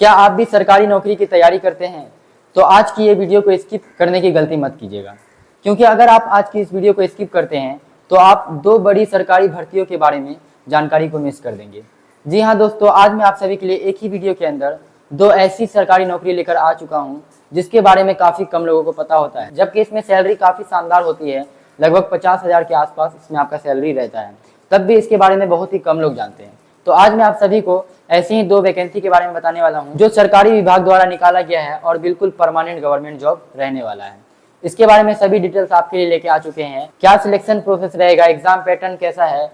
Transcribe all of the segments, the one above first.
क्या आप भी सरकारी नौकरी की तैयारी करते हैं? तो आज की ये वीडियो को स्किप करने की गलती मत कीजिएगा, क्योंकि अगर आप आज की इस वीडियो को स्किप करते हैं तो आप दो बड़ी सरकारी भर्तियों के बारे में जानकारी को मिस कर देंगे। जी हाँ दोस्तों, आज मैं आप सभी के लिए एक ही वीडियो के अंदर दो ऐसी सरकारी नौकरी लेकर आ चुका हूँ जिसके बारे में काफ़ी कम लोगों को पता होता है, जबकि इसमें सैलरी काफ़ी शानदार होती है। लगभग 50,000 के आसपास इसमें आपका सैलरी रहता है, तब भी इसके बारे में बहुत ही कम लोग जानते हैं। तो आज मैं आप सभी को ऐसी ही दो वैकेंसी के बारे में बताने वाला हूं जो सरकारी विभाग द्वारा निकाला गया है और बिल्कुल परमानेंट गवर्नमेंट जॉब रहने वाला है। इसके बारे में सभी डिटेल्स आपके लिए लेके आ चुके हैं। क्या सिलेक्शन प्रोसेस रहेगा, एग्जाम पैटर्न कैसा है,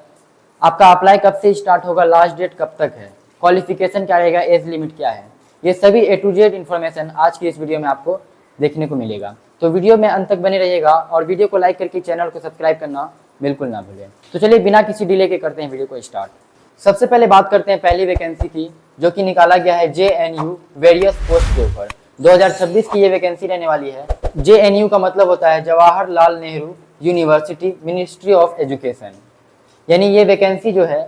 आपका अप्लाई कब से स्टार्ट होगा, लास्ट डेट कब तक है, क्वालिफिकेशन क्या रहेगा, एज लिमिट क्या है, ये सभी ए टू जेड इन्फॉर्मेशन आज की इस वीडियो में आपको देखने को मिलेगा। तो वीडियो में अंत तक बने रहिएगा और वीडियो को लाइक करके चैनल को सब्सक्राइब करना बिल्कुल ना भूलें। तो चलिए बिना किसी डिले के करते हैं वीडियो को स्टार्ट। सबसे पहले बात करते हैं पहली वैकेंसी की, जो कि निकाला गया है JNU वेरियस पोस्ट के ऊपर। 2026 की ये वैकेंसी रहने वाली है। JNU का मतलब होता है Jawaharlal Nehru university ministry of education, यानी ये वैकेंसी जो है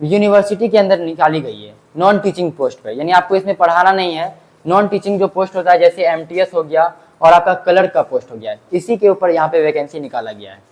यूनिवर्सिटी के अंदर निकाली गई है नॉन टीचिंग पोस्ट पर। यानी आपको इसमें पढ़ाना नहीं है, नॉन टीचिंग जो पोस्ट होता है जैसे MTS हो गया और आपका कलर का पोस्ट हो गया है, इसी के ऊपर यहाँ पे वैकेंसी निकाला गया है।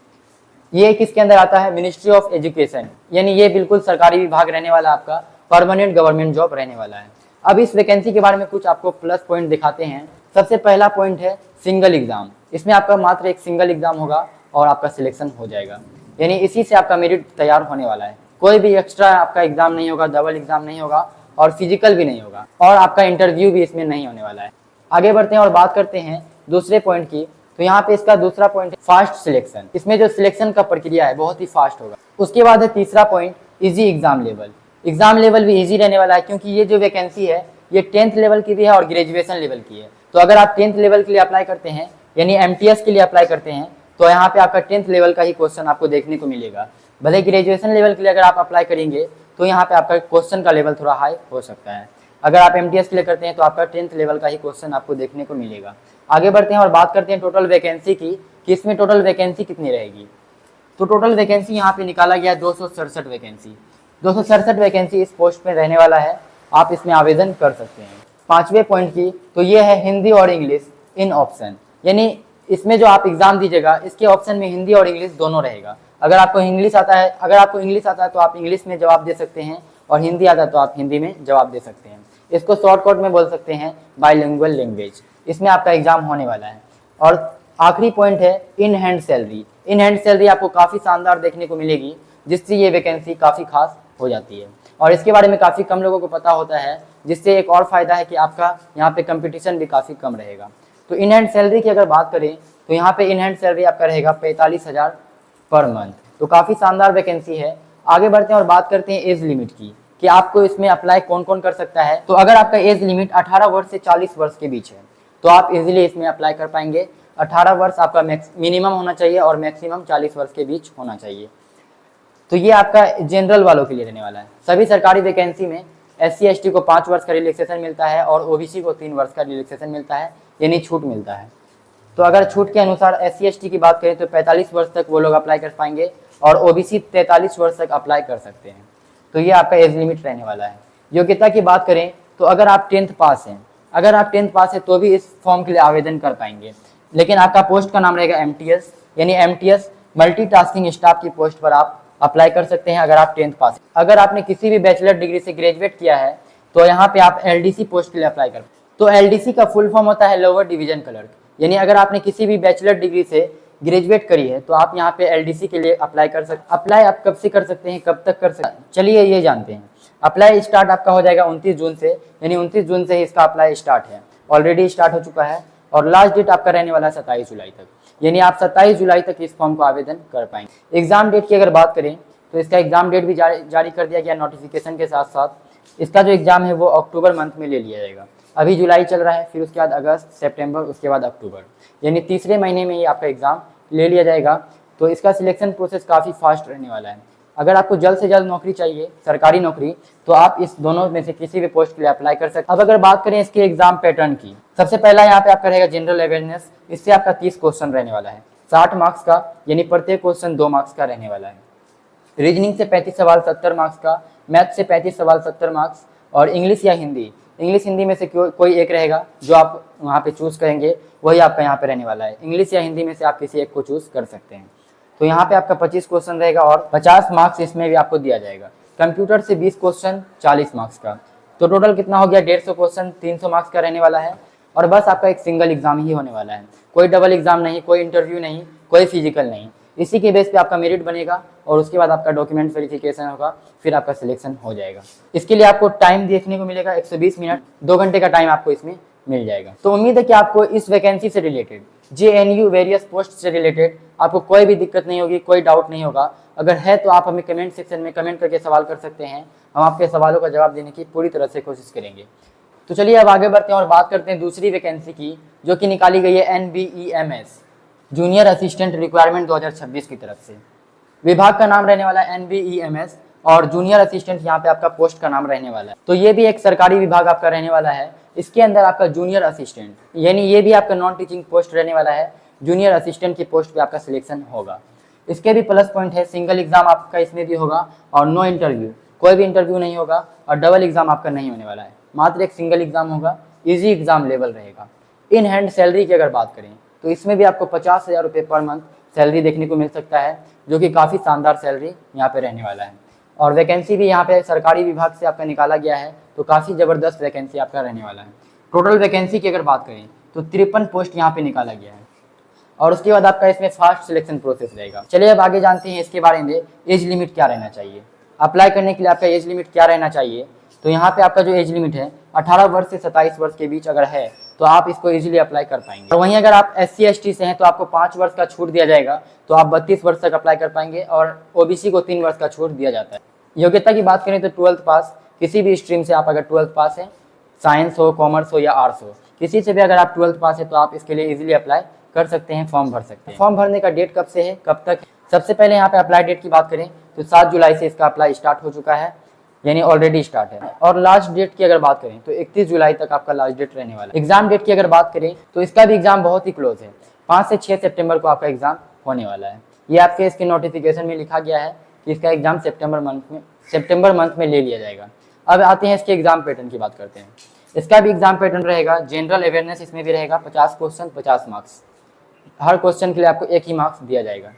ये किसके अंदर आता है, मिनिस्ट्री ऑफ एजुकेशन, यानी ये बिल्कुल सरकारी विभाग रहने वाला, आपका परमानेंट गवर्नमेंट जॉब रहने वाला है। अब इस वैकेंसी के बारे में कुछ आपको प्लस पॉइंट दिखाते हैं। सबसे पहला पॉइंट है सिंगल एग्जाम। इसमें आपका मात्र एक सिंगल एग्जाम होगा और आपका सिलेक्शन हो जाएगा, यानी इसी से आपका मेरिट तैयार होने वाला है। कोई भी एक्स्ट्रा आपका एग्जाम नहीं होगा, डबल एग्जाम नहीं होगा और फिजिकल भी नहीं होगा और आपका इंटरव्यू भी इसमें नहीं होने वाला है। आगे बढ़ते हैं और बात करते हैं दूसरे पॉइंट की। तो यहाँ पे इसका दूसरा पॉइंट है फास्ट सिलेक्शन। इसमें जो सिलेक्शन का प्रक्रिया है बहुत ही फास्ट होगा। उसके बाद है तीसरा point easy exam level. Exam level भी इजी रहने वाला है, क्योंकि ये जो वैकेंसी है ये 10th लेवल की भी है और ग्रेजुएशन लेवल की है। तो अगर आप 10th लेवल के लिए अप्लाई करते हैं, यानी MTS के लिए अप्लाई करते हैं, तो यहाँ पे आपका 10th लेवल का ही क्वेश्चन आपको देखने को मिलेगा। भले ग्रेजुएशन लेवल के लिए अगर आप अप्लाई करेंगे तो यहाँ पे आपका क्वेश्चन का लेवल थोड़ा हाई हो सकता है। अगर आप MTS के लिए करते हैं तो आपका 10th लेवल का ही क्वेश्चन आपको देखने को मिलेगा। आगे बढ़ते हैं और बात करते हैं टोटल वैकेंसी की, कि इसमें टोटल वैकेंसी कितनी रहेगी। तो टोटल वैकेंसी यहाँ पे निकाला गया है 267 वैकेंसी। 267 वैकेंसी इस पोस्ट में रहने वाला है, आप इसमें आवेदन कर सकते हैं। पांचवें पॉइंट की तो ये है हिंदी और इंग्लिश इन ऑप्शन, यानी इसमें जो आप एग्जाम दीजिएगा इसके ऑप्शन में हिंदी और इंग्लिश दोनों रहेगा। अगर आपको इंग्लिश आता है तो आप इंग्लिश में जवाब दे सकते हैं और हिंदी आता है तो आप हिंदी में जवाब दे सकते हैं। इसको शॉर्टकट में बोल सकते हैं बाइलिंगुअल लैंग्वेज। इसमें आपका एग्जाम होने वाला है। और आखिरी पॉइंट है in hand salary. In hand salary आपको काफ़ी शानदार देखने को मिलेगी, जिससे ये वैकेंसी काफ़ी खास हो जाती है और इसके बारे में काफ़ी कम लोगों को पता होता है, जिससे एक और फायदा है कि आपका यहाँ पे कंपटीशन भी काफ़ी कम रहेगा। तो इन हैंड सैलरी की अगर बात करें तो यहाँ पे इन हैंड सैलरी आपका रहेगा 45,000 पर मंथ। तो काफ़ी शानदार वैकेंसी है। आगे बढ़ते हैं और बात करते हैं एज लिमिट की, कि आपको इसमें अप्लाई कौन कौन कर सकता है। तो अगर आपका एज लिमिट 18 वर्ष से 40 वर्ष के बीच है तो आप इजीली इसमें अप्लाई कर पाएंगे। 18 वर्ष आपका मिनिमम होना चाहिए और मैक्सिमम 40 वर्ष के बीच होना चाहिए। तो ये आपका जनरल वालों के लिए रहने वाला है। सभी सरकारी वैकेंसी में SC ST को 5 वर्ष का रिलैक्सेशन मिलता है और OBC को 3 वर्ष का रिलैक्सेशन मिलता है, यानी छूट मिलता है। तो अगर छूट के अनुसार SC ST की बात करें तो 45 वर्ष तक वो लोग अप्लाई कर पाएंगे और OBC 43 वर्ष तक अप्लाई कर सकते हैं। तो ये आपका एज लिमिट रहने वाला है। योग्यता की बात करें तो अगर आप 10th पास हैं, तो भी इस फॉर्म के लिए आवेदन कर पाएंगे, लेकिन आपका पोस्ट का नाम रहेगा MTS, यानी MTS मल्टीटास्किंग स्टाफ की पोस्ट पर आप अप्लाई कर सकते हैं अगर आप 10th पास हैं। अगर आपने किसी भी बैचलर डिग्री से ग्रेजुएट किया है तो यहाँ पे आप LDC पोस्ट के लिए अप्लाई कर। तो LDC का फुल फॉर्म होता है लोअर डिवीजन क्लर्क, यानी अगर आपने किसी भी बैचलर डिग्री से ग्रेजुएट करी है तो आप यहाँ पे LDC के लिए अप्लाई कर सकते। अप्लाई आप कब से कर सकते हैं, कब तक कर सकते हैं, चलिए ये जानते हैं। अप्लाई स्टार्ट आपका हो जाएगा 29 जून से, यानी 29 जून से ही इसका अप्लाई स्टार्ट है, ऑलरेडी स्टार्ट हो चुका है और लास्ट डेट आपका रहने वाला है 27 जुलाई तक, यानी आप 27 जुलाई तक इस फॉर्म को आवेदन कर पाएंगे। एग्जाम डेट की अगर बात करें तो इसका एग्जाम डेट भी जारी कर दिया गया नोटिफिकेशन के साथ साथ। इसका जो एग्जाम है वो अक्टूबर मंथ में ले लिया जाएगा। अभी जुलाई चल रहा है, फिर उसके बाद अगस्त, सितंबर, उसके बाद अक्टूबर, यानी तीसरे महीने में ही आपका एग्जाम ले लिया जाएगा। तो इसका सिलेक्शन प्रोसेस काफ़ी फास्ट रहने वाला है। अगर आपको जल्द से जल्द नौकरी चाहिए, सरकारी नौकरी, तो आप इस दोनों में से किसी भी पोस्ट के लिए अप्लाई कर सकते हैं। अब अगर बात करें इसके एग्जाम पैटर्न की, सबसे पहला यहाँ पे आपका रहेगा जनरल अवेयरनेस। इससे आपका 30 क्वेश्चन रहने वाला है, 60 मार्क्स का, यानी प्रत्येक क्वेश्चन 2 मार्क्स का रहने वाला है। रीजनिंग से 35 सवाल 70 मार्क्स का, मैथ से 35 सवाल 70 मार्क्स और इंग्लिश या हिंदी इंग्लिश हिंदी में से कोई एक रहेगा जो आप वहाँ पे चूज़ करेंगे, वही आपका यहाँ पे रहने वाला है। इंग्लिश या हिंदी में से आप किसी एक को चूज़ कर सकते हैं। तो यहाँ पे आपका 25 क्वेश्चन रहेगा और 50 मार्क्स इसमें भी आपको दिया जाएगा। कंप्यूटर से 20 क्वेश्चन 40 मार्क्स का, तो टोटल कितना हो गया 150 क्वेश्चन 300 मार्क्स का रहने वाला है। और बस आपका एक सिंगल एग्जाम ही होने वाला है, कोई डबल एग्जाम नहीं, कोई इंटरव्यू नहीं, कोई फिजिकल नहीं। इसी के बेस पे आपका मेरिट बनेगा और उसके बाद आपका डॉक्यूमेंट वेरिफिकेशन होगा, फिर आपका सिलेक्शन हो जाएगा। इसके लिए आपको टाइम देखने को मिलेगा 120 मिनट, 2 घंटे का टाइम आपको इसमें मिल जाएगा। तो उम्मीद है कि आपको इस वैकेंसी से रिलेटेड, JNU वेरियस पोस्ट से रिलेटेड आपको कोई भी दिक्कत नहीं होगी, कोई डाउट नहीं होगा। अगर है तो आप हमें कमेंट सेक्शन में कमेंट करके सवाल कर सकते हैं, हम आपके सवालों का जवाब देने की पूरी तरह से कोशिश करेंगे। तो चलिए अब आगे बढ़ते हैं और बात करते हैं दूसरी वैकेंसी की, जो कि निकाली गई है NBEMS जूनियर असिस्टेंट रिक्वायरमेंट 2026 की तरफ से। विभाग का नाम रहने वाला है NBEMS और जूनियर असिस्टेंट यहाँ पे आपका पोस्ट का नाम रहने वाला है। तो ये भी एक सरकारी विभाग आपका रहने वाला है। इसके अंदर आपका जूनियर असिस्टेंट, यानी ये भी आपका नॉन टीचिंग पोस्ट रहने वाला है। जूनियर असिस्टेंट की पोस्ट पे आपका सिलेक्शन होगा। इसके भी प्लस पॉइंट है, सिंगल एग्जाम आपका इसमें भी होगा और नो इंटरव्यू, कोई भी इंटरव्यू नहीं होगा और डबल एग्जाम आपका नहीं होने वाला है, मात्र एक सिंगल एग्जाम होगा, इजी एग्जाम लेवल रहेगा। इन हैंड सैलरी की अगर बात करें तो इसमें भी आपको 50,000 रुपये पर मंथ सैलरी देखने को मिल सकता है, जो कि काफ़ी शानदार सैलरी यहाँ पे रहने वाला है। और वैकेंसी भी यहाँ पे सरकारी विभाग से आपका निकाला गया है, तो काफ़ी ज़बरदस्त वैकेंसी आपका रहने वाला है। टोटल वैकेंसी की अगर बात करें तो 53 पोस्ट यहाँ पे निकाला गया है और उसके बाद आपका इसमें फास्ट सिलेक्शन प्रोसेस रहेगा। चलिए अब आगे जानते हैं इसके बारे में, एज लिमिट क्या रहना चाहिए, अप्लाई करने के लिए आपका एज लिमिट क्या रहना चाहिए। तो यहाँ पे आपका जो एज लिमिट है 18 वर्ष से 27 वर्ष के बीच अगर है तो आप इसको इजीली अप्लाई कर पाएंगे। और वहीं अगर आप SC ST से हैं तो आपको 5 वर्ष का छूट दिया जाएगा, तो आप 32 वर्ष तक अप्लाई कर पाएंगे। और OBC को 3 वर्ष का छूट दिया जाता है। योग्यता की बात करें तो 12th पास, किसी भी स्ट्रीम से आप अगर 12th पास है, साइंस हो, कॉमर्स हो या आर्ट्स हो, किसी से भी अगर आप 12th पास है तो आप इसके लिए इजीली अप्लाई कर सकते हैं, फॉर्म भर सकते हैं। फॉर्म भरने का डेट कब से है, कब तक? सबसे पहले यहाँ पे अप्लाई डेट की बात करें तो 7 जुलाई से इसका अप्लाई स्टार्ट हो चुका है, यानी ऑलरेडी स्टार्ट है। और लास्ट डेट की अगर बात करें तो 31 जुलाई तक आपका लास्ट डेट रहने वाला है। एग्जाम डेट की अगर बात करें तो इसका भी एग्जाम बहुत ही क्लोज है, 5 से 6 सितंबर को आपका एग्जाम होने वाला है। ये आपके इसके नोटिफिकेशन में लिखा गया है कि इसका एग्जाम सितंबर मंथ में ले लिया जाएगा। अब आते हैं इसके एग्जाम पैटर्न की बात करते हैं। इसका भी एग्जाम पैटर्न रहेगा, जनरल अवेयरनेस इसमें भी रहेगा, 50 क्वेश्चन 50 मार्क्स, हर क्वेश्चन के लिए आपको एक ही मार्क्स दिया जाएगा।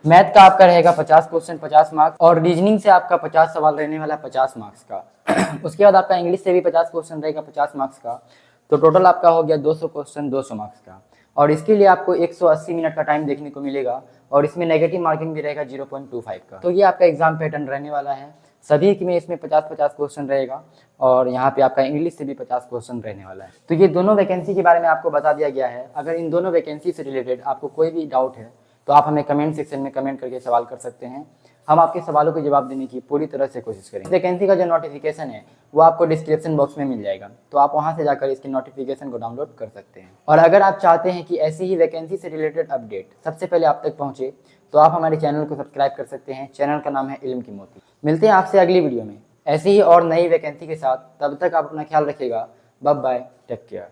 मैथ का आपका रहेगा 50 क्वेश्चन 50 मार्क्स और रीजनिंग से आपका 50 सवाल रहने वाला है 50 मार्क्स का। उसके बाद आपका इंग्लिश से भी 50 क्वेश्चन रहेगा 50 मार्क्स का, तो टोटल आपका हो गया 200 क्वेश्चन 200 मार्क्स का। और इसके लिए आपको 180 मिनट का टाइम देखने को मिलेगा और इसमें नेगेटिव मार्किंग भी रहेगा 0.25 का। तो ये आपका एग्जाम पैटर्न रहने वाला है। सभी में इसमें 50-50 क्वेश्चन रहेगा और यहाँ पे आपका इंग्लिश से भी 50 क्वेश्चन रहने वाला है। तो ये दोनों वैकेंसी के बारे में आपको बता दिया गया है। अगर इन दोनों वैकेंसी से रिलेटेड आपको कोई भी डाउट है तो आप हमें कमेंट सेक्शन में कमेंट करके सवाल कर सकते हैं, हम आपके सवालों के जवाब देने की पूरी तरह से कोशिश करेंगे। वैकेंसी का जो नोटिफिकेशन है वो आपको डिस्क्रिप्शन बॉक्स में मिल जाएगा, तो आप वहां से जाकर इसके नोटिफिकेशन को डाउनलोड कर सकते हैं। और अगर आप चाहते हैं कि ऐसी ही वैकेंसी से रिलेटेड अपडेट सबसे पहले आप तक पहुंचे तो आप हमारे चैनल को सब्सक्राइब कर सकते हैं। चैनल का नाम है इल्म की मोती। मिलते हैं आपसे अगली वीडियो में ऐसे ही और नई वैकेंसी के साथ। तब तक आप अपना ख्याल रखिएगा। Bye bye, take care.